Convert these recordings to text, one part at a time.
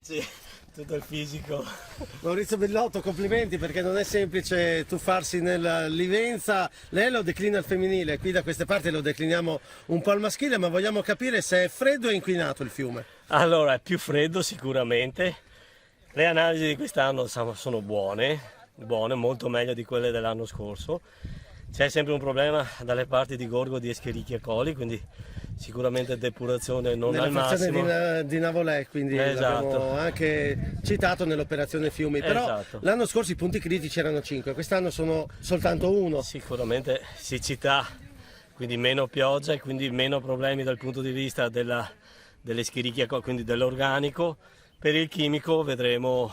Sì, tutto il fisico. Maurizio Bellotto, complimenti, perché non è semplice tuffarsi nella Livenza. Lei lo declina al femminile, qui da queste parti lo decliniamo un po' al maschile, ma vogliamo capire se è freddo o inquinato il fiume. Allora, è più freddo sicuramente. Le analisi di quest'anno sono buone, molto meglio di quelle dell'anno scorso. C'è sempre un problema dalle parti di Gorgo di Escherichia coli, quindi sicuramente depurazione non Nella al massimo. frazione di Navolè, quindi Esatto. l'abbiamo anche citato nell'operazione Fiumi, però Esatto. l'anno scorso i punti critici erano 5, quest'anno sono soltanto 1. Sicuramente siccità, quindi meno pioggia e quindi meno problemi dal punto di vista dell'Escherichia coli, quindi dell'organico. Per il chimico vedremo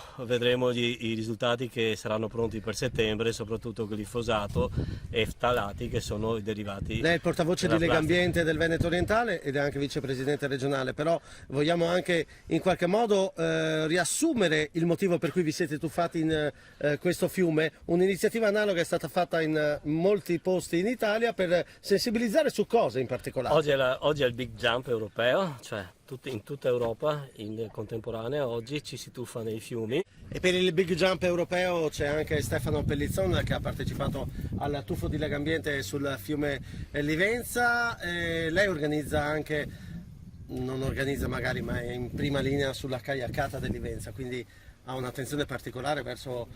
i risultati che saranno pronti per settembre, soprattutto glifosato e ftalati, che sono i derivati. Lei è il portavoce di della Legambiente del Veneto Orientale ed è anche vicepresidente regionale, però vogliamo anche in qualche modo riassumere il motivo per cui vi siete tuffati in questo fiume. Un'iniziativa analoga è stata fatta in molti posti in Italia per sensibilizzare su cosa in particolare. Oggi è il big jump europeo, cioè in tutta Europa in contemporanea oggi ci si tuffa nei fiumi. E per il Big Jump europeo c'è anche Stefano Pellizzon che ha partecipato al tuffo di Legambiente sul fiume Livenza. Lei organizza anche, non organizza magari, ma è in prima linea sulla kayakkata del Livenza, quindi ha un'attenzione particolare verso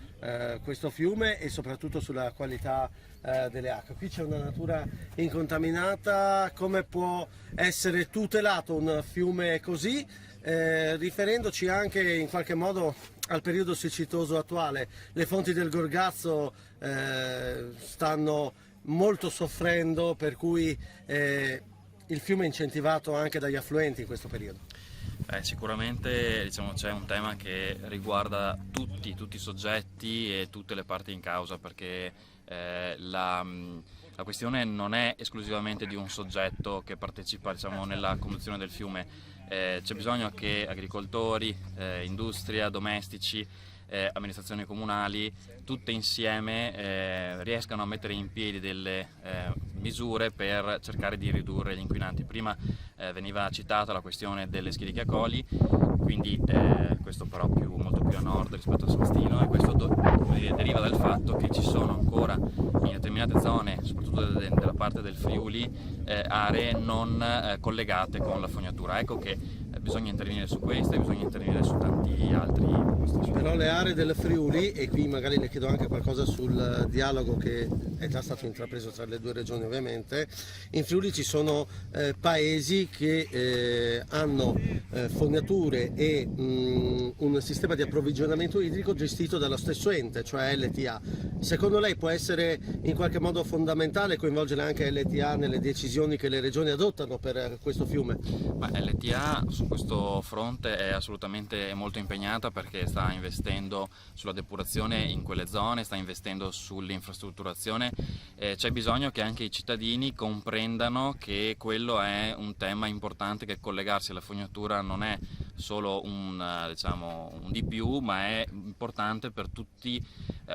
questo fiume e soprattutto sulla qualità delle acque. Qui c'è una natura incontaminata. Come può essere tutelato un fiume così? Riferendoci anche in qualche modo al periodo siccitoso attuale. Le fonti del Gorgazzo stanno molto soffrendo, per cui il fiume è incentivato anche dagli affluenti in questo periodo. Sicuramente diciamo, c'è un tema che riguarda tutti i soggetti e tutte le parti in causa, perché la questione non è esclusivamente di un soggetto che partecipa, diciamo, nella conduzione del fiume. C'è bisogno che agricoltori, industria, domestici, amministrazioni comunali, tutte insieme riescano a mettere in piedi delle misure per cercare di ridurre gli inquinanti. Prima veniva citata la questione dell'Escherichia coli, quindi questo però molto più a nord rispetto a San Stino, e questo deriva dal fatto che ci sono ancora in determinate zone, soprattutto della parte del Friuli, aree non collegate con la fognatura. Ecco che bisogna intervenire su queste e bisogna intervenire su tanti altri posti. Però le aree del Friuli, e qui magari le chiedo anche qualcosa sul dialogo che è già stato intrapreso tra le due regioni ovviamente, in Friuli ci sono paesi che hanno fognature e un sistema di approvvigionamento idrico gestito dallo stesso ente, cioè LTA. Secondo lei può essere in qualche modo fondamentale coinvolgere anche LTA nelle decisioni che le regioni adottano per questo fiume? LTA su questo fronte è assolutamente molto impegnata, perché sta investendo sulla depurazione in quelle zone, sta investendo sull'infrastrutturazione. C'è bisogno che anche i cittadini comprendano che quello è un tema importante, che collegarsi alla fognatura non è solo un di più, ma è importante per tutti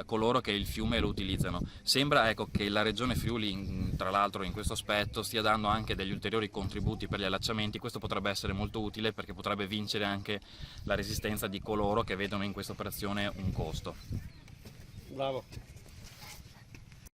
coloro che il fiume lo utilizzano. Sembra, ecco, che la regione Friuli, tra l'altro in questo aspetto, stia dando anche degli ulteriori contributi per gli allacciamenti. Questo potrebbe essere molto utile, perché potrebbe vincere anche la resistenza di coloro che vedono in questa operazione un costo. Bravo.